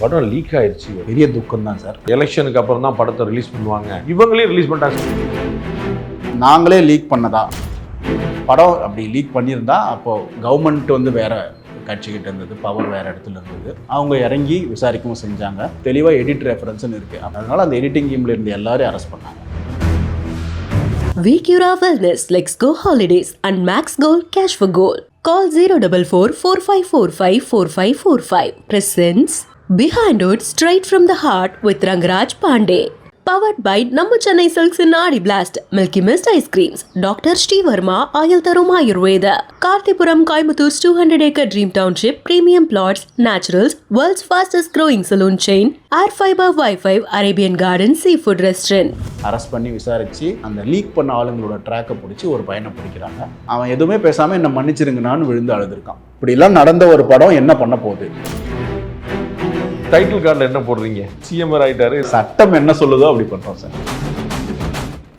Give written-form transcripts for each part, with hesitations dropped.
படம் லீக் ஆயிடுச்சு. பெரிய துக்கம் தான் சார். எலெக்ஷனுக்கு அப்புறம் தான் படத்தை ரிலீஸ் பண்ணுவாங்க. இவங்களே ரிலீஸ் பண்ணிட்டாங்க. நாங்களே லீக் பண்ணதா படம் அப்படி லீக் பண்ணியிருந்தா அப்போ கவர்மெண்ட் வந்து வேற கட்சிக்கிட்ட இருந்தது, பவர் வேற இடத்துல இருந்தது. அவங்க இறங்கி விசாரிக்கவும் செஞ்சாங்க. தெளிவாக எடிட் ரெஃபரன்ஸ்னு இருக்கு. அதனால அந்த எடிட்டிங் டீம்ல இருந்து எல்லாரையும் அரெஸ்ட் பண்ணாங்க. Vicura Wellness, Let's Go Holidays and Max Gold Cash for Gold. Call 044-4545-4545. Presents Behind It Straight from the Heart with Rangaraj Pandey. Powered by Nammu Chennai Silks in Aadi Blast, Milky Mist Ice Creams, Dr. Sri Verma, Ayal Tarum Ayurveda, Karthipuram Coimbatore 200-acre Dream Township, Premium Plots, Naturals, World's fastest growing saloon chain, Air Fiber Wi-Fi, Arabian Gardens Seafood Restaurant. Arrest பண்ணி விசாரித்து அந்த league பண்ண ஆளுங்களோட ட்ராக்கை பிடிச்சி ஒரு பையனை பிடிக்கிறாங்க. அவன் எதுவுமே பேசாமல் என்னை மன்னிச்சிருங்கன்னு விழுந்து அழுதுருக்கான். இப்படிலாம் நடந்த ஒரு படம் என்ன பண்ண போகுது? டைட்டில் கார்டில் என்ன போடுறீங்க? சிஎம்ஆர் ஆகிட்டாரு. சட்டம் என்ன சொல்லுதோ அப்படி பண்ணுறோம் சார்.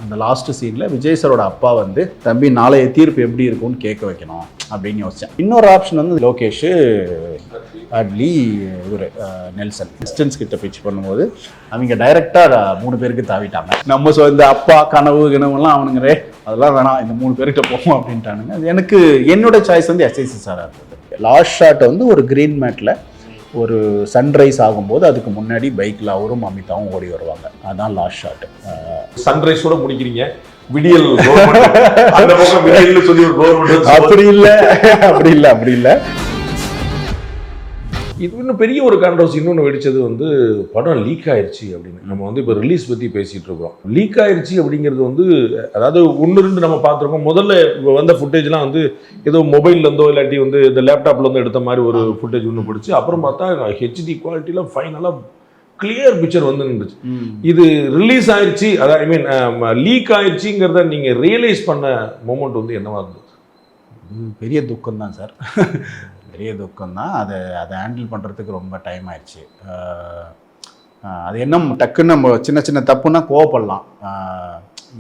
அந்த லாஸ்ட் சீனில் விஜய் சாரோட அப்பா வந்து தம்பி நாளைய தீர்ப்பு எப்படி இருக்கும்னு கேட்க வைக்கணும் அப்படின்னு யோசித்தேன். இன்னொரு ஆப்ஷன் வந்து லோகேஷ் அட்லி இவர் நெல்சன் டிஸ்டன்ஸ் கிட்ட பிச் பண்ணும்போது அவங்க டைரெக்டாக 3 பேருக்கு தாவிட்டாங்க. நம்ம இந்த அப்பா கனவு கிணவுலாம் அவனுங்கிறே அதெல்லாம் வேணாம், இந்த 3 பேர்கிட்ட போவோம் அப்படின்ட்டானுங்க. அது எனக்கு என்னோட சாய்ஸ் வந்து எஸ்ஐசி சாராக இருந்தது. லாஸ்ட் ஷாட் வந்து ஒரு கிரீன் மேட்டில் ஒரு சன்ரைஸ் ஆகும்போது அதுக்கு முன்னாடி பைக்கில் அவரும் அமிதாவும் ஓடி வருவாங்க. அதுதான் லாஸ்ட் ஷாட்டு. சன்ரைஸோட முடிக்கிறீங்க. விடியல் அந்த பக்கம் விடியல் சொல்லி ஒரு கவர்மெண்ட் அப்படி இல்லை. இது இன்னும் பெரிய ஒரு கான்ட்ரவர்சி இன்னொன்று வெடிச்சது வந்து படம் லீக் ஆயிடுச்சு அப்படின்னு. நம்ம வந்து இப்போ ரிலீஸ் பற்றி பேசிகிட்டு இருக்கோம். லீக் ஆயிடுச்சு அப்படிங்கிறது வந்து அதாவது 1-2 நம்ம பார்த்துருக்கோம். முதல்ல வந்த ஃபுட்டேஜ்லாம் வந்து ஏதோ மொபைல்லேருந்தோ இல்லாட்டி வந்து இந்த லேப்டாப்லேருந்தோ எடுத்த மாதிரி ஒரு ஃபுட்டேஜ் ஒன்று பிடிச்சி அப்புறம் பார்த்தா ஹெச்டி குவாலிட்டியில் ஃபைனலாக கிளியர் பிக்சர் வந்து நின்றுச்சு. இது ரிலீஸ் ஆயிடுச்சு, அதாவது ஐ மீன் லீக் ஆயிடுச்சுங்கிறத நீங்கள் ரியலைஸ் பண்ண மொமெண்ட் வந்து என்னவா இருந்தது? பெரிய துக்கம் தான் சார். பெரிய துக்கம்தான். அதை ஹேண்டில் பண்ணுறதுக்கு ரொம்ப டைம் ஆயிடுச்சு. அது என்ன டக்குன்னு நம்ம சின்ன சின்ன தப்புன்னா கோவப்படலாம்.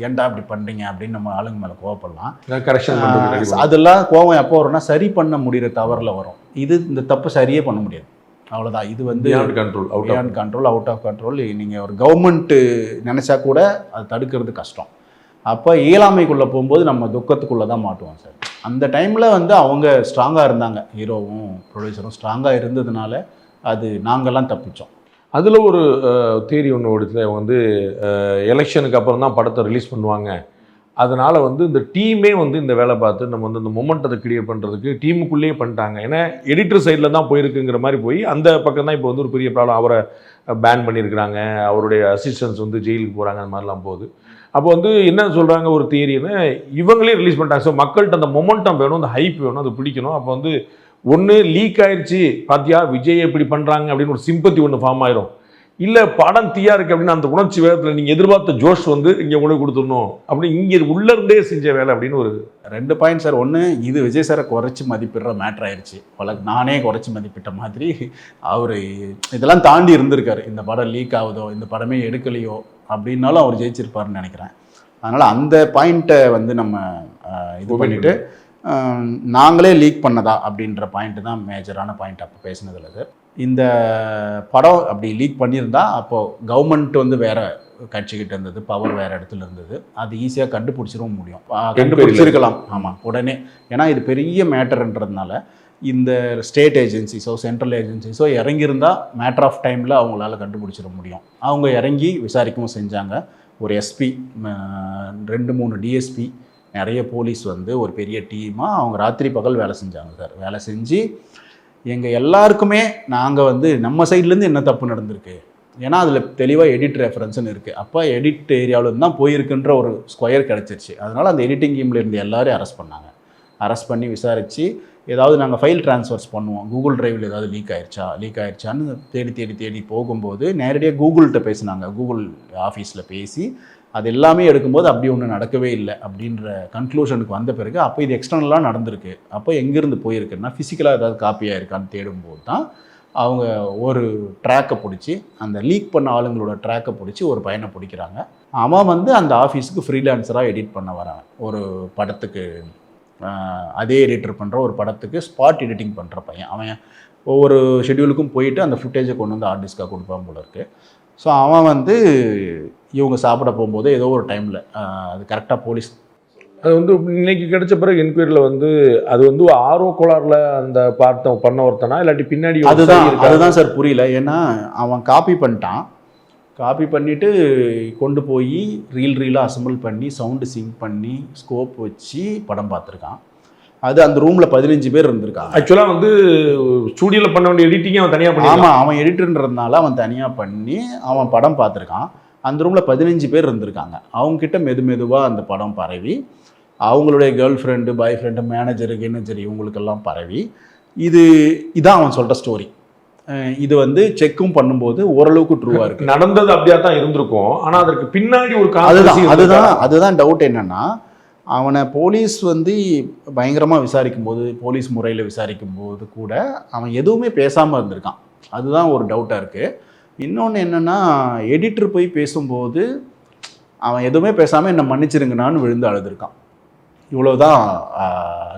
ஏன்டா இப்படி பண்ணுறீங்க அப்படின்னு நம்ம ஆளுங்க மேலே கோவப்படலாம். கரெக்ஷன் அதெல்லாம் கோவம் எப்போ வரும்னா சரி பண்ண முடிகிற தவறில் வரும். இந்த தப்பு சரியே பண்ண முடியாது, அவ்வளோதான். இது வந்து கண்ட்ரோல் அவுட் ஆஃப் கண்ட்ரோல். நீங்கள் ஒரு கவர்மெண்ட்டு நினச்சா கூட அது தடுக்கிறது கஷ்டம். அப்போ இயலாமைக்குள்ளே போகும்போது நம்ம துக்கத்துக்குள்ளே தான் மாட்டுவோம் சார். அந்த டைமில் வந்து அவங்க ஸ்ட்ராங்காக இருந்தாங்க, ஹீரோவும் ப்ரொடியூசரும் ஸ்ட்ராங்காக இருந்ததுனால அது நாங்கள்லாம் தப்பித்தோம். அதில் ஒரு தியரி ஒன்று ஓடுச்சு வந்து எலெக்ஷனுக்கு அப்புறம் தான் படத்தை ரிலீஸ் பண்ணுவாங்க. அதனால் வந்து இந்த டீமே வந்து இந்த வேலை பார்த்து நம்ம வந்து இந்த மொமெண்டத்தை கிரியேட் பண்ணுறதுக்கு டீமுக்குள்ளேயே பண்ணிட்டாங்க. ஏன்னா எடிட்டர் சைடில் தான் போயிருக்குங்கிற மாதிரி போய் அந்த பக்கம் தான் இப்போ வந்து ஒரு பெரிய ப்ராப்ளம். அவரை பேன் பண்ணியிருக்கிறாங்க, அவருடைய அசிஸ்டன்ஸ் வந்து ஜெயிலுக்கு போகிறாங்க, அந்த மாதிரிலாம் போகுது. அப்போ வந்து என்ன சொல்கிறாங்க ஒரு தியரின்னு, இவங்களே ரிலீஸ் பண்ணிட்டாங்க. ஸோ மக்கள்கிட்ட அந்த மொமெண்டம் வேணும், அந்த ஹைப் வேணும், அது பிடிக்கணும். அப்போ வந்து ஒன்று லீக் ஆயிடுச்சு, பாத்தியா விஜய் எப்படி பண்ணுறாங்க அப்படின்னு ஒரு சிம்பத்தி ஒன்று ஃபார்ம் ஆயிரும். இல்லை படம் தீயா இருக்குது அப்படின்னு அந்த உணர்ச்சி வேகத்தில் நீங்கள் எதிர்பார்த்த ஜோஷ் வந்து இங்கே கொண்டு கொடுத்துடணும் அப்படி இங்கே உள்ளே செஞ்ச வேலை அப்படின்னு ஒரு 2 பாயிண்ட் சார். ஒன்று, இது விஜய் சாரை குறைச்சி மதிப்பிடுற மேட்ரு ஆயிடுச்சு. நானே குறைச்சி மதிப்பிட்ட மாதிரி அவர் இதெல்லாம் தாண்டி இருந்திருக்காரு. இந்த படம் லீக் ஆகுதோ, இந்த படமே எடுக்கலையோ அப்படின்னாலும் அவர் ஜெயிச்சிருப்பாருன்னு நினைக்கிறேன். அதனால் அந்த பாயிண்ட்டை வந்து நம்ம இது பண்ணிவிட்டு நாங்களே லீக் பண்ணதா அப்படின்ற பாயிண்ட்டு தான் மேஜரான பாயிண்ட் அப்போ பேசினதில். அது இந்த படம் அப்படி லீக் பண்ணியிருந்தா அப்போது கவர்மெண்ட் வந்து வேற கட்சிக்கிட்ட இருந்தது, பவர் வேறு இடத்துல இருந்தது. அது ஈஸியாக கண்டுபிடிச்சிடவும் முடியும், கண்டுபிடிச்சிருக்கலாம். ஆமாம், உடனே. ஏன்னா இது பெரிய மேட்டர்ன்றதுனால இந்த ஸ்டேட் ஏஜென்சிஸோ சென்ட்ரல் ஏஜென்சிஸோ இறங்கியிருந்தால் மேட்டர் ஆஃப் டைமில் அவங்களால கண்டுபிடிச்சிட முடியும். அவங்க இறங்கி விசாரிக்கவும் செஞ்சாங்க. ஒரு எஸ்பி, 2-3 டிஎஸ்பி, நிறைய போலீஸ் வந்து ஒரு பெரிய டீமாக அவங்க ராத்திரி பகல் வேலை செஞ்சாங்க சார். வேலை செஞ்சு எங்கள் எல்லாருக்குமே நாங்கள் வந்து நம்ம சைட்லேருந்து என்ன தப்பு நடந்திருக்கு, ஏன்னா அதில் தெளிவாக எடிட் ரெஃபரன்ஸ்னு இருக்குது. அப்போ எடிட் ஏரியாவிலேருந்து தான் போயிருக்குன்ற ஒரு ஸ்கொயர் கிடச்சிருச்சு. அதனால் அந்த எடிட்டிங் டீமில் இருந்து எல்லாரையும் அரெஸ்ட் பண்ணாங்க. அரெஸ்ட் பண்ணி விசாரித்து ஏதாவது நாங்கள் ஃபைல் ட்ரான்ஸ்ஃபர்ஸ் பண்ணுவோம், கூகுள் ட்ரைவில் ஏதாவது லீக் ஆயிடுச்சான்னு தேடி போகும்போது நேரடியாக கூகுள்கிட்ட பேசினாங்க. கூகுள் ஆஃபீஸில் பேசி அது எல்லாமே எடுக்கும்போது அப்படி ஒன்று நடக்கவே இல்லை அப்படின்ற கன்க்ளூஷனுக்கு வந்த பிறகு அப்போ இது எக்ஸ்டர்னலாக நடந்திருக்கு. அப்போ எங்கேருந்து போயிருக்குன்னா ஃபிசிக்கலாக ஏதாவது காப்பியாக இருக்கான்னு தேடும்போது தான் அவங்க ஒரு ட்ராக்கை பிடிச்சி, அந்த லீக் பண்ண ஆளுங்களோட ட்ராக்கை பிடிச்சி ஒரு பையனை பிடிக்கிறாங்க. அவன் வந்து அந்த ஆஃபீஸுக்கு ஃப்ரீலான்சராக எடிட் பண்ண வரான். ஒரு படத்துக்கு அதே எடிட்டர் பண்ணுற ஒரு படத்துக்கு ஸ்பாட் எடிட்டிங் பண்ணுற பையன். அவன் ஒவ்வொரு ஷெட்யூலுக்கும் போயிட்டு அந்த ஃபுட்டேஜை கொண்டு வந்து ஆர்டிஸ்டாக கொடுப்பான் போல இருக்குது. ஸோ அவன் வந்து இவங்க சாப்பிட போகும்போது ஏதோ ஒரு டைமில் அது கரெக்டாக போலீஸ் அது வந்து இன்னைக்கு கிடைச்ச பிறகு என்கொயரியில் வந்து அது வந்து ஆர்வ கோளாறுல அந்த பார்த்த பண்ண ஒருத்தனா இல்லாட்டி பின்னாடி அதுதான் சார் புரியல. ஏன்னா அவன் காப்பி பண்ணிவிட்டு கொண்டு போய் ரீலாக அசம்பிள் பண்ணி சவுண்டு சிங்க் பண்ணி ஸ்கோப் வச்சு படம் பார்த்துருக்கான். அது அந்த ரூமில் 15 பேர் இருந்திருக்காங்க. ஆக்சுவலாக வந்து ஸ்டூடியோவில் பண்ண வேண்டிய எடிட்டிங் அவன் தனியாக பண்ணி, ஆமாம், அவன் எடிட்டர்ன்றதுனால அவன் தனியாக பண்ணி அவன் படம் பார்த்துருக்கான். அந்த ரூமில் 15 பேர் இருந்திருக்காங்க. அவங்கக்கிட்ட மெதுவாக அந்த படம் பரவி அவங்களுடைய girl friend, boy friend, manager, கினேஜர் இவங்களுக்கெல்லாம் பரவி இதான் அவன் சொல்கிற ஸ்டோரி. இது வந்து செக்கும் பண்ணும்போது ஓரளவுக்கு ட்ரூவாக இருக்குது. நடந்தது அப்படியா தான் இருந்திருக்கும். ஆனால் அதற்கு பின்னாடி ஒரு அதுதான் டவுட். என்னென்னா அவனை போலீஸ் வந்து பயங்கரமாக விசாரிக்கும் போது, போலீஸ் முறையில் விசாரிக்கும் போது கூட அவன் எதுவுமே பேசாமல் இருந்திருக்கான். அதுதான் ஒரு டவுட்டாக இருக்குது. இன்னொன்று என்னென்னா எடிட்டர் போய் பேசும்போது அவன் எதுவுமே பேசாமல் என்னை மன்னிச்சிருங்கண்ணான்னு விழுந்து அழுதுருக்கான். இவ்வளோதான்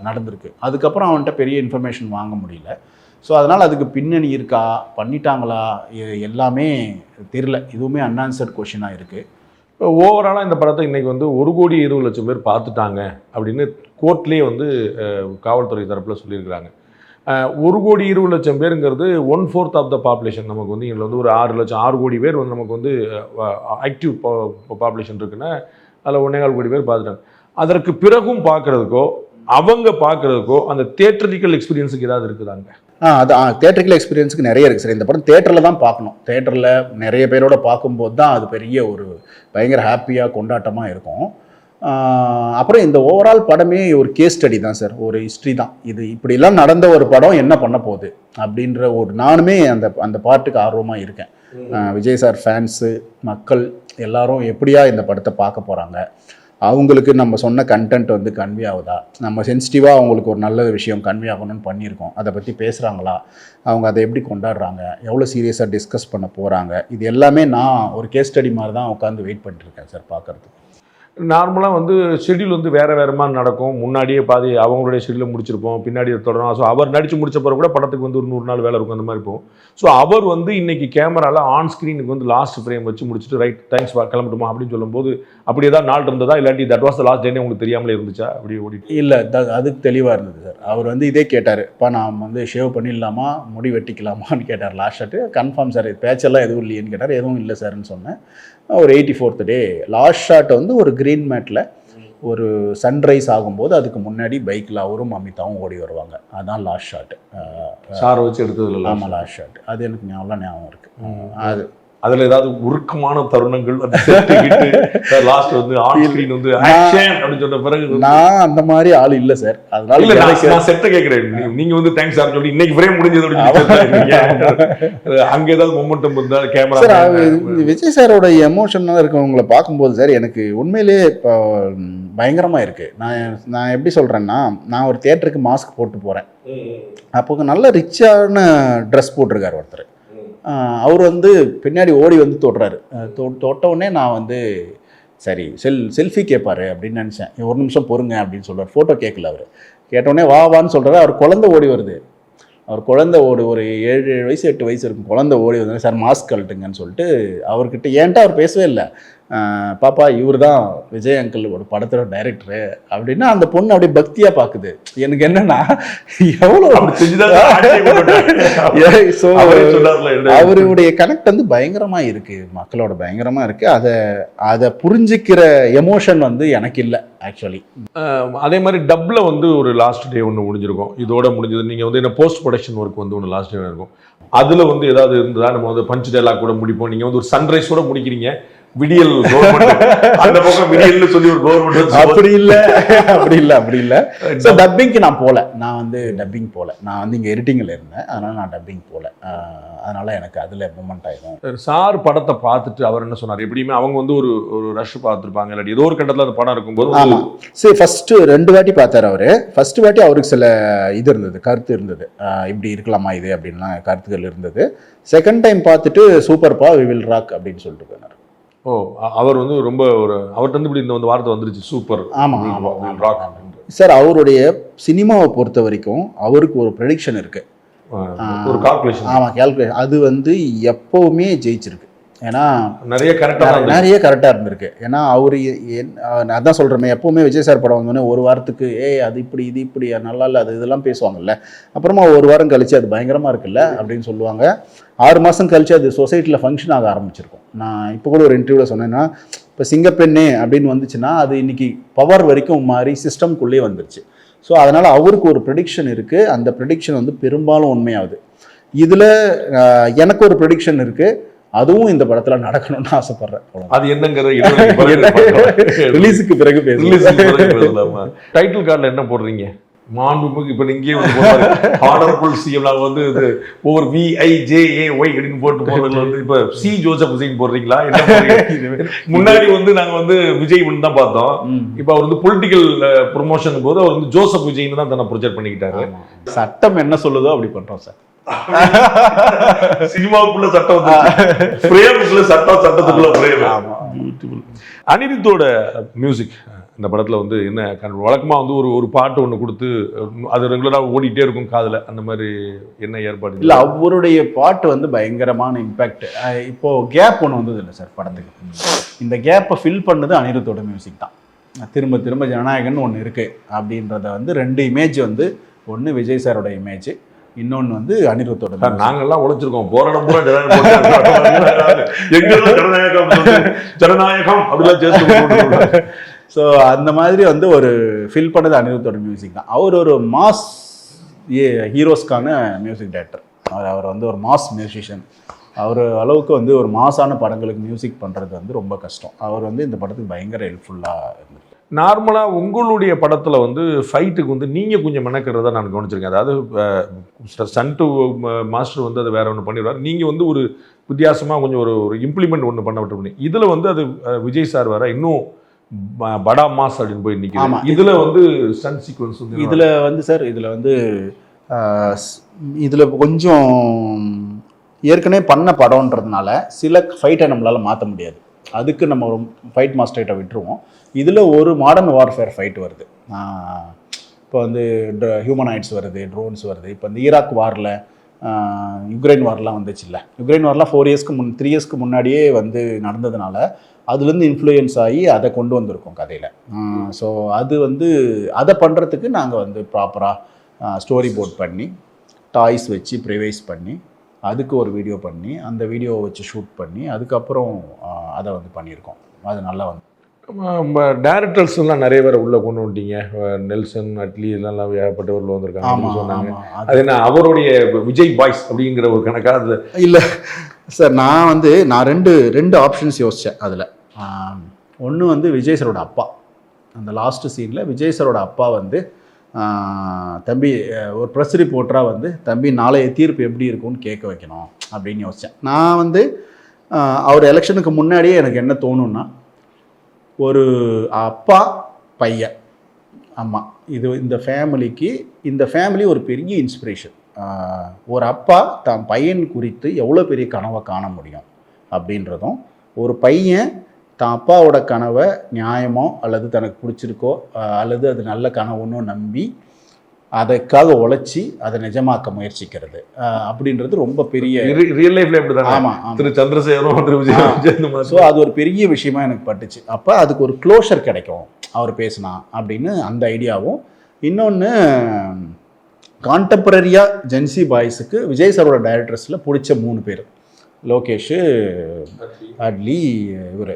நடந்திருக்கு. அதுக்கப்புறம் அவன்கிட்ட பெரிய இன்ஃபர்மேஷன் வாங்க முடியல. ஸோ அதனால் அதுக்கு பின்னணி இருக்கா, பண்ணிட்டாங்களா, எல்லாமே தெரில. இதுவுமே அன்ஆன்சர்ட் கொஷினாக இருக்குது. இப்போ ஓவராலாக இந்த படத்தை இன்றைக்கி வந்து 1,20,00,000 பேர் பார்த்துட்டாங்க அப்படின்னு கோர்ட்லேயே வந்து காவல்துறை தரப்பில் சொல்லியிருக்கிறாங்க. 1,20,00,000 பேருங்கிறது 1/4 ஆஃப் த பாப்புலேஷன். நமக்கு வந்து இதில் வந்து ஒரு 6 கோடி பேர் வந்து நமக்கு வந்து ஆக்டிவ் பாப்புலேஷன் இருக்குன்னா அதில் 1.25 கோடி பேர் பார்த்துட்டாங்க. அதற்கு பிறகும் பார்க்குறதுக்கோ அவங்க பார்க்குறதுக்கோ அந்த தியேட்டரிக்கல் எக்ஸ்பீரியன்ஸுக்கு ஏதாவது இருக்குதாங்க? அது தியேட்டரிக்கல் எக்ஸ்பீரியன்ஸுக்கு நிறைய இருக்குது சார். இந்த படம் தியேட்டரில் தான் பார்க்கணும். தியேட்டரில் நிறைய பேரோட பார்க்கும்போது தான் அது பெரிய ஒரு பயங்கர ஹாப்பியாக கொண்டாட்டமாக இருக்கும். அப்புறம் இந்த ஓவரால் படமே ஒரு கேஸ் ஸ்டடி தான் சார், ஒரு ஹிஸ்ட்ரி தான். இது இப்படிலாம் நடந்த ஒரு படம் என்ன பண்ண போகுது அப்படின்ற ஒரு நானுமே அந்த பாட்டுக்கு ஆர்வமாக இருக்கேன். விஜய் சார் ஃபேன்ஸு, மக்கள் எல்லாரும் எப்படியா இந்த படத்தை பார்க்க போகிறாங்க, அவங்களுக்கு நம்ம சொன்ன கண்டென்ட் வந்து கன்வே ஆகுதா, நம்ம சென்சிட்டிவாக அவங்களுக்கு ஒரு நல்ல விஷயம் கன்வே ஆகணும்னு பண்ணியிருக்கோம், அதை பற்றி பேசுகிறாங்களா, அவங்க அதை எப்படி கொண்டாடுறாங்க, எவ்வளோ சீரியஸாக டிஸ்கஸ் பண்ண போகிறாங்க, இது எல்லாமே நான் ஒரு கேஸ் ஸ்டடி மாதிரி தான் உட்காந்து வெயிட் பண்ணிட்டுருக்கேன் சார் பார்க்குறதுக்கு. நார்மலாக வந்து ஷெட்யூல் வந்து வேறு மாதிரி நடக்கும். முன்னாடியே பாதி அவங்களுடைய ஷெட்யூலை முடிச்சிருப்போம், பின்னாடி தொடரும். ஸோ அவர் நடித்து முடிச்ச பிறகு கூட படத்துக்கு வந்து ஒரு 100 நாள் வேலை இருக்கும், அந்த மாதிரி இருக்கும். ஸோ அவர் வந்து இன்றைக்கி கேமராவில் ஆன் ஸ்க்ரீனுக்கு வந்து லாஸ்ட் ஃப்ரேம் வச்சு முடிச்சுட்டு ரைட் தேங்க்ஸ் கிளம்பிட்டுமா அப்படின்னு சொல்லும்போது அப்படி ஏதாவது நாள் இருந்ததா, இல்லாட்டி தட் வாஸ் த லாஸ்ட் டேனே உங்களுக்கு தெரியாமலே இருந்துச்சா? அப்படி ஓடிட்டு இல்லை, அதுக்கு தெளிவாக இருந்தது சார். அவர் வந்து இதே கேட்டார், இப்போ நான் வந்து ஷேவ் பண்ணிடலாமா, முடி வெட்டிக்கலாமான்னு கேட்டார். லாஸ்ட் ஷாட்டு கன்ஃபார்ம் சார், பேச்செல்லாம் எதுவும் இல்லையேன்னு கேட்டார். எதுவும் இல்லை சார்ன்னு சொன்னேன். ஒரு 84th டே லாஸ்ட் ஷாட் வந்து ஒரு க்ரீன் மேட்டில் ஒரு சன்ரைஸ் ஆகும்போது அதுக்கு முன்னாடி பைக்கில் அவரும் அமிதாவும் ஓடி வருவாங்க. அதுதான் லாஸ்ட் ஷாட்டு. சாரை வச்சு எடுத்தது. ஆமாம், லாஸ்ட் ஷாட். அது எனக்கு ஞாபகம் இருக்குது. அதில் ஏதாவது உருக்கமான தருணங்கள் லாஸ்ட் வந்து ஆன் ஸ்கிரீன் வந்து ஆக்ஷன் அப்படின்னு சொன்ன பிறகு நான் அந்த மாதிரி ஆள் இல்லை சார். அதனால நான் செட்டை கேட்குறேன். நீங்க வந்து தேங்க்ஸ் சார் சொல்லி இன்னைக்கு ஃப்ரேம் முடிஞ்சது அங்கே ஏதாவது மொமெண்டம் இருந்தா கேமரா சார். விஜய் சாரோட எமோஷனாக இருக்கவங்களை பார்க்கும்போது சார் எனக்கு உண்மையிலே இப்போ பயங்கரமாக இருக்குது. நான் எப்படி சொல்கிறேன்னா, நான் ஒரு தியேட்டருக்கு மாஸ்க் போட்டு போகிறேன். அப்போ நல்ல ரிச்சான ட்ரெஸ் போட்டிருக்காரு ஒருத்தர். அவர் வந்து பின்னாடி ஓடி வந்து தொடுறாரு. தொட்டவுடனே நான் வந்து சரி செல்ஃபி கேட்பாரு அப்படின்னு நினச்சேன். ஒரு நிமிஷம் பொறுங்க அப்படின்னு சொல்கிறார். ஃபோட்டோ கேட்கல. அவர் கேட்டவுடனே வான்னு சொல்கிறாரு. அவர் குழந்தை ஓடி வருது. அவர் குழந்தை ஒரு 7 வயசு 8 வயசு இருக்கும். குழந்தை ஓடி வந்து சார் மாஸ்க் கழட்டுங்கன்னு சொல்லிட்டு அவர்கிட்ட ஏன்ட்டா அவர் பேசவே இல்லை. பாப்பா இவர் தான் விஜய் அங்கிள் ஒரு படத்தோட டைரக்டரு அப்படின்னா அந்த பொண்ணு அப்படியே பக்தியாக பார்க்குது. எனக்கு என்னன்னா எவ்வளோ அவருடைய கனெக்ட் வந்து பயங்கரமாக இருக்குது, மக்களோட பயங்கரமாக இருக்குது. அதை புரிஞ்சிக்கிற எமோஷன் வந்து எனக்கு இல்லை ஆக்சுவலி. அதே மாதிரி டப்பில் வந்து ஒரு லாஸ்ட் டே ஒன்று முடிஞ்சிருக்கும். இதோட முடிஞ்சது. நீங்கள் வந்து என்ன போஸ்ட் ப்ரொடக்ஷன் ஒர்க் வந்து ஒன்று லாஸ்ட் டே இருக்கும். அதில் வந்து ஏதாவது இருந்ததா? நம்ம வந்து பஞ்ச் டைலாக் கூட முடிப்போம். நீங்கள் வந்து ஒரு சன்ரைஸோட முடிக்கிறீங்க. விடியல் அந்த பக்கம் விடியல்னு சொல்லி ஒரு கவர்மெண்ட் அப்படி இல்லை. ஸோ டப்பிங்க்கு நான் போகல. நான் வந்து டப்பிங் போகல. நான் வந்து இங்கே எடிட்டிங்கில் இருந்தேன். அதனால நான் டப்பிங் போகல. அதனால எனக்கு அதில் மூமெண்ட் ஆகிடும். சார் படத்தை பார்த்துட்டு அவர் என்ன சொன்னார்? எப்படியுமே அவங்க வந்து ஒரு ரஷ் பார்த்துருப்பாங்க, இல்லாட்டி ஏதோ ஒரு கட்டத்தில் அந்த படம் இருக்கும்போது. ஆமாம், சரி ஃபஸ்ட்டு 2 வாட்டி பார்த்தார் அவர். ஃபர்ஸ்ட் வாட்டி அவருக்கு சில இது இருந்தது, கருத்து இருந்தது. இப்படி இருக்கலாமா இது அப்படின்லாம் கருத்துக்கள் இருந்தது. செகண்ட் டைம் பார்த்துட்டு சூப்பர்ப்பா வி வில் ராக் அப்படின்னு சொல்லிட்டு போனார். ஓ, அவர் வந்து ரொம்ப அவர்கிட்ட வந்து இப்படி இந்த வார்த்தை வந்துருச்சு, சூப்பர். ஆமாம் சார். அவருடைய சினிமாவை பொறுத்த வரைக்கும் அவருக்கு ஒரு ப்ரெடிக்ஷன் இருக்குது. ஒரு கால்குலேஷன். ஆமாம், கேல்குலேஷன். அது வந்து எப்போவுமே ஜெயிச்சிருக்கு. ஏன்னா நிறைய கரெக்டாக இருந்திருக்கு. ஏன்னா அவர் அதான் சொல்கிறேன், எப்போவுமே விஜய் சார் படம் வந்தோடனே ஒரு வாரத்துக்கு அது இப்படி இது இப்படி நல்லா இல்லை அது இதெல்லாம் பேசுவாங்கல்ல. அப்புறமா ஒரு வாரம் கழிச்சு அது பயங்கரமாக இருக்குல்ல அப்படின்னு சொல்லுவாங்க. 6 மாதம் கழிச்சு அது சொசைட்டியில் ஃபங்க்ஷன் ஆக ஆரம்பிச்சிருக்கும். நான் இப்போ கூட ஒரு இன்டர்வியூவில் சொன்னேன்னா, இப்போ சிங்கப்பெண்ணே அப்படின்னு வந்துச்சுன்னா அது இன்னைக்கு பவர் வரைக்கும் மாறி சிஸ்டம்குள்ளே வந்துருச்சு. ஸோ அதனால் அவருக்கு ஒரு ப்ரெடிக்ஷன் இருக்குது. அந்த ப்ரெடிக்ஷன் வந்து பெரும்பாலும் உண்மையாகுது. இதில் எனக்கு ஒரு ப்ரெடிக்ஷன் இருக்குது, அதுவும் இந்த படத்தில் நடக்கணும்னு ஆசைப்படுறேன். அது என்னங்கிறது ரிலீஸுக்கு பிறகு பேசலாம். டைட்டில் கார்டில் என்ன போடுறீங்க? மாண்புமிகு இப்போ இங்கேயே ஹானரபிள் சிஎம் நாங்கள் வந்து இது ஒவ்வொரு VIJAY அப்படின்னு போடுறதுல வந்து இப்போ சி ஜோசப் ஹுசைன் போடுறீங்களா? என்ன முன்னாடி வந்து நாங்கள் வந்து விஜய் தான் பார்த்தோம். இப்போ அவர் வந்து பொலிட்டிக்கல் ப்ரொமோஷன் போது அவர் வந்து ஜோசப் விஜய்னு தான் தன்னை ப்ரொஜெக்ட் பண்ணிக்கிட்டாரு. சட்டம் என்ன சொல்லுதோ அப்படி பண்றோம் சார். சினிமாவுக்குள்ள சட்டம் ஃப்ரேமுக்குள்ள சட்டத்துக்குள்ள ஃப்ரேம். அனிருத்தோட மியூசிக் இந்த படத்தில் வந்து என்ன வழக்கமாக வந்து ஒரு பாட்டு ஒன்று கொடுத்து அது ரெகுலராக ஓடிட்டே இருக்கும் காதில், அந்த மாதிரி என்ன ஏற்பாடு? இல்லை, அவருடைய பாட்டு வந்து பயங்கரமான இம்பேக்ட். இப்போது கேப் ஒன்று வந்தது இல்லை சார் படத்துக்கு. இந்த கேப்பை ஃபில் பண்ணது அனிருத்தோட மியூசிக் தான். திரும்ப திரும்ப ஜனநாயகன் ஒன்று இருக்குது அப்படின்றத வந்து 2 இமேஜ் வந்து, ஒன்று விஜய் சாரோட இமேஜ், இன்னொன்று வந்து அனிருத்தோட. நாங்கள்லாம் உழைச்சிருக்கோம், போராடம் பூரா ஜனநாயகம் அப்படிலாம் சேர்த்து. ஸோ அந்த மாதிரி வந்து ஒரு ஃபில் பண்ணது அனிருத்தோட மியூசிக் தான். அவர் ஒரு மாஸ் ஹீரோஸ்க்கான மியூசிக் டைரக்டர். அவர் வந்து ஒரு மாஸ் மியூசிஷியன். அவர் அளவுக்கு வந்து ஒரு மாஸான படங்களுக்கு மியூசிக் பண்ணுறது வந்து ரொம்ப கஷ்டம். அவர் வந்து இந்த படத்துக்கு பயங்கர ஹெல்ப்ஃபுல்லாக இருந்திருக்கு. நார்மலாக உங்களுடைய படத்தில் வந்து ஃபைட்டுக்கு வந்து நீங்கள் கொஞ்சம் மெனக்கிறத நான் கவனிச்சிருக்கேன். அதாவது சன் டு மாஸ்டர் வந்து அதை வேற ஒன்று பண்ணிடுவார், நீங்கள் வந்து ஒரு வித்தியாசமாக கொஞ்சம் ஒரு இம்ப்ளிமெண்ட் ஒன்று பண்ண விட்டு. இதில் வந்து அது விஜய் சார் வேற இன்னும் படா மாஸ் அப்படின்னு போய் நிற்கும். இதில் வந்து ஸ்டன் சீக்வன்ஸ் வந்து இதில் வந்து சார் இதில் கொஞ்சம் ஏற்கனவே பண்ண படம்ன்றதுனால சில ஃபைட்டை நம்மளால் மாற்ற முடியாது. அதுக்கு நம்ம ஒரு ஃபைட் மாஸ்டர்கிட்ட விட்டுருவோம். இதில் ஒரு மாடர்ன் வார்ஃபேர் ஃபைட் வருது. இப்போ வந்து ஹியூமனாய்ட்ஸ் வருது, ட்ரோன்ஸ் வருது. இப்போ இந்த ஈராக் வாரில் யுக்ரைன் வார்லாம் வந்துச்சு இல்லை, யுக்ரைன் வார்லாம் 3 இயர்ஸ்க்கு முன்னாடியே வந்து நடந்ததுனால அதுலேருந்து இன்ஃப்ளூயன்ஸ் ஆகி அதை கொண்டு வந்திருக்கோம் கதையில். ஸோ அது வந்து அதை பண்ணுறதுக்கு நாங்கள் வந்து ப்ராப்பராக ஸ்டோரி போர்ட் பண்ணி, டாய்ஸ் வச்சு ப்ரிவைஸ் பண்ணி, அதுக்கு ஒரு வீடியோ பண்ணி, அந்த வீடியோவை வச்சு ஷூட் பண்ணி, அதுக்கப்புறம் அதை வந்து பண்ணியிருக்கோம். அது நல்லா வந்து டேரக்டர்ஸ்லாம் நிறைய பேர் உள்ளே கொண்டு வந்துட்டீங்க. நெல்சன், அட்லி இதெல்லாம் ஏகப்பட்டவர்கள் வந்திருக்காங்க சொன்னாங்க. அது என்ன அவருடைய விஜய் பாய்ஸ் அப்படிங்கிற ஒரு கணக்காக அதில் இல்லை சார். நான் ரெண்டு ஆப்ஷன்ஸ் யோசித்தேன் அதில். ஒன்று வந்து விஜய் சரோட அப்பா. அந்த லாஸ்ட் சீனில் விஜய் சரோட அப்பா வந்து தம்பி ஒரு ப்ரெஸ் ரிப்போர்ட்டராக வந்து தம்பி நாளைய தீர்ப்பு எப்படி இருக்கும்னு கேட்க வைக்கணும் அப்படின்னு யோசித்தேன். நான் வந்து அவர் எலெக்ஷனுக்கு முன்னாடியே எனக்கு என்ன தோணுன்னா, ஒரு அப்பா பையன் அம்மா, இந்த ஃபேமிலி ஒரு பெரிய இன்ஸ்பிரேஷன். ஒரு அப்பா தான் பையன் குறித்து எவ்வளோ பெரிய கனவை காண முடியும் அப்படின்றதும், ஒரு பையன் தான் அப்பாவோட கனவை நியாயமோ அல்லது தனக்கு பிடிச்சிருக்கோ அல்லது அது நல்ல கனவுன்னு நம்பி அதுக்காக உழைச்சி அதை நிஜமாக்க முயற்சிக்கிறது அப்படின்றது ரொம்ப பெரிய ரியல் லைஃப்ல எப்படி தான். ஆமாம், திரு சந்திரசேகரும் திரு விஜய். ஸோ அது ஒரு பெரிய விஷயமா எனக்கு பட்டுச்சு. அப்போ அதுக்கு ஒரு க்ளோஷர் கிடைக்கும் அவர் பேசினா அப்படின்னு அந்த ஐடியாவும். இன்னொன்று, கான்டெம்பரரியாக ஜென்சி பாய்ஸுக்கு விஜய் சாரோட டைரக்டர்ஸில் பிடிச்ச 3 பேர், லோகேஷ், அட்லி, இவர்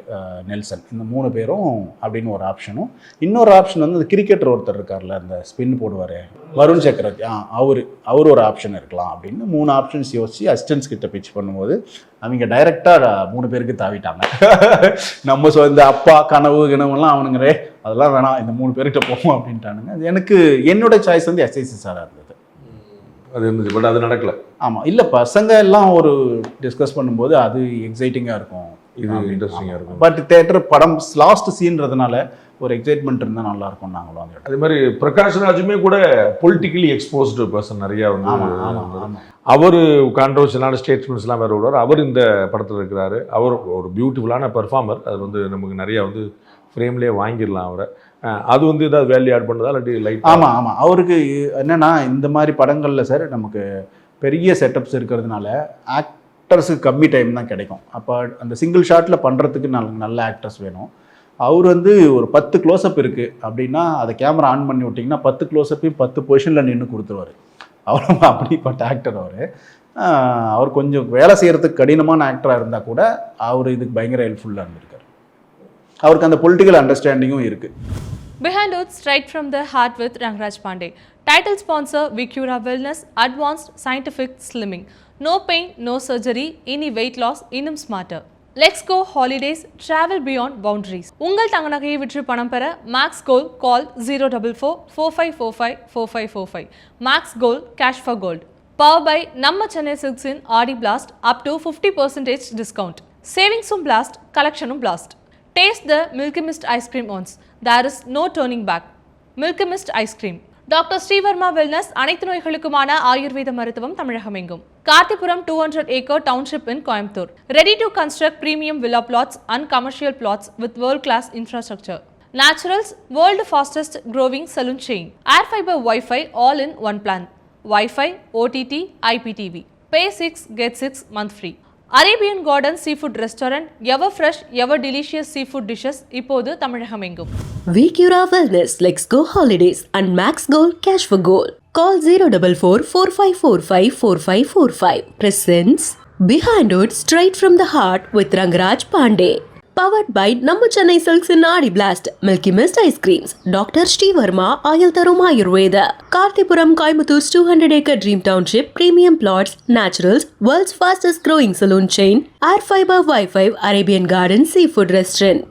நெல்சன், இந்த 3 பேரும் அப்படின்னு ஒரு ஆப்ஷனும். இன்னொரு ஆப்ஷன் வந்து அந்த கிரிக்கெட்டர் ஒருத்தர் இருக்கார்ல, அந்த ஸ்பின் போடுவார், வருண் சக்கரவர்த்தி, அவர் ஒரு ஆப்ஷன் இருக்கலாம் அப்படின்னு 3 ஆப்ஷன்ஸ் யோசிச்சு அசிஸ்டன்ஸ் கிட்ட பிச் பண்ணும்போது அவங்க டைரெக்டாக 3 பேருக்கு தாவிட்டாங்க. நம்ம இந்த அப்பா கனவுலாம் அவனுங்களே அதெல்லாம் வேணாம், இந்த 3 பேர்கிட்ட போவோம் அப்படின்ட்டானுங்க. எனக்கு என்னோட சாய்ஸ் வந்து SIC சாராக இருந்தது. அது இருந்துச்சு, பட் அது நடக்கல. ஆமாம், இல்லை பசங்க எல்லாம் ஒரு டிஸ்கஸ் பண்ணும்போது அது எக்ஸைட்டிங்காக இருக்கும், இது இன்ட்ரெஸ்டிங்காக இருக்கும். பட் தேட்டர் படம் லாஸ்ட் சீன்றதுனால ஒரு எக்ஸைட்மெண்ட் இருந்தால் நல்லா இருக்கும். நாங்களும் அந்த அதே மாதிரி பிரகாஷ் ராஜுமே கூட பொலிட்டிக்கலி எக்ஸ்போஸ்டு பர்சன் நிறையா வந்து அவர் கான்ட்ரவர்ஷியலான ஸ்டேட்மெண்ட்ஸ்லாம் வேறு விடுவார். அவர் இந்த படத்தில் இருக்கிறாரு. அவர் ஒரு பியூட்டிஃபுல்லான பெர்ஃபார்மர். அது வந்து நமக்கு நிறையா வந்து ஃப்ரேம்லேயே வாங்கிடலாம் அவரை. அது வந்து ஏதாவது வேல்யூ ஆட் பண்ணுறதா இல்லாட்டி லைட்? ஆமாம், அவருக்கு என்னென்னா இந்த மாதிரி படங்களில் சார் நமக்கு பெரிய செட்டப்ஸ் இருக்கிறதுனால ஆக்டர்ஸுக்கு கம்மி டைம் தான் கிடைக்கும். அப்போ அந்த சிங்கிள் ஷாட்டில் பண்ணுறதுக்கு நல்ல ஆக்டர்ஸ் வேணும். அவர் வந்து ஒரு 10 க்ளோஸ்அப் இருக்குது அப்படின்னா அதை கேமரா ஆன் பண்ணி விட்டிங்கன்னா 10 க்ளோஸ்அப்பையும் 10 பொசிஷனில் நின்று கொடுத்துருவார். அவ்வளோ அப்படிப்பட்ட ஆக்டர் அவர் கொஞ்சம் வேலை செய்கிறதுக்கு கடினமான ஆக்டராக இருந்தால் கூட அவர் இதுக்கு பயங்கர ஹெல்ப்ஃபுல்லாக இருந்திருக்கார். அவருக்கு அந்த பொலிட்டிக்கல் அண்டர்ஸ்டாண்டிங்கும் இருக்குது. Behind Oath, straight from the heart with Rangraj Pandey. Title sponsor Vicura Wellness, Advanced Scientific Slimming. No pain, no surgery, any weight loss, இன்னும் smarter. Let's go holidays, travel beyond boundaries. உங்கள் தங்க நகையை விற்று பணம் பெற Max Gold call 044-4545-4545. Max Gold cash for gold. Power by நம்ம சென்னை சில்க்ஸின் Aadi blast up to 50% discount. சேவிங்ஸும் பிளாஸ்ட், கலெக்ஷனும் blast. Taste the Milky Mist ice cream once. There is no turning back. Milky Mist ice cream. Doctor Sreevarma wellness அனைத்து நோய்களுக்குமான ஆயுர்வேத மருத்துவம் தமிழகம் எங்கும். கார்த்திபுரம் 200 acre township in Coimbatore. Ready to construct premium villa plots and commercial plots with world class infrastructure. Naturals, world fastest growing saloon chain. Air fiber Wi-Fi all in one plan. Wi-Fi, OTT, IPTV. Pay 6, get 6 month free. Arabian Garden Seafood Restaurant, ever fresh, ever delicious seafood dishes, இப்போது தமிழகம் எங்கும். Vicura Wellness, Let's Go Holidays and Max Gold Cash for Gold. Call 044-4545-4545. Presents Behind It, Straight from the Heart with Rangraj Pandey. Powered by நம்ம சென்னை சில்க்ஸின் Aadi blast, milky mist ice creams, doctor Srivarma ஆயுள் தரும் ஆயுர்வேத, கார்த்திபுரம் Coimbatore 200 acre dream township, premium plots, naturals, world's fastest growing saloon chain, air fiber Wi-Fi, Arabian Garden Seafood Restaurant.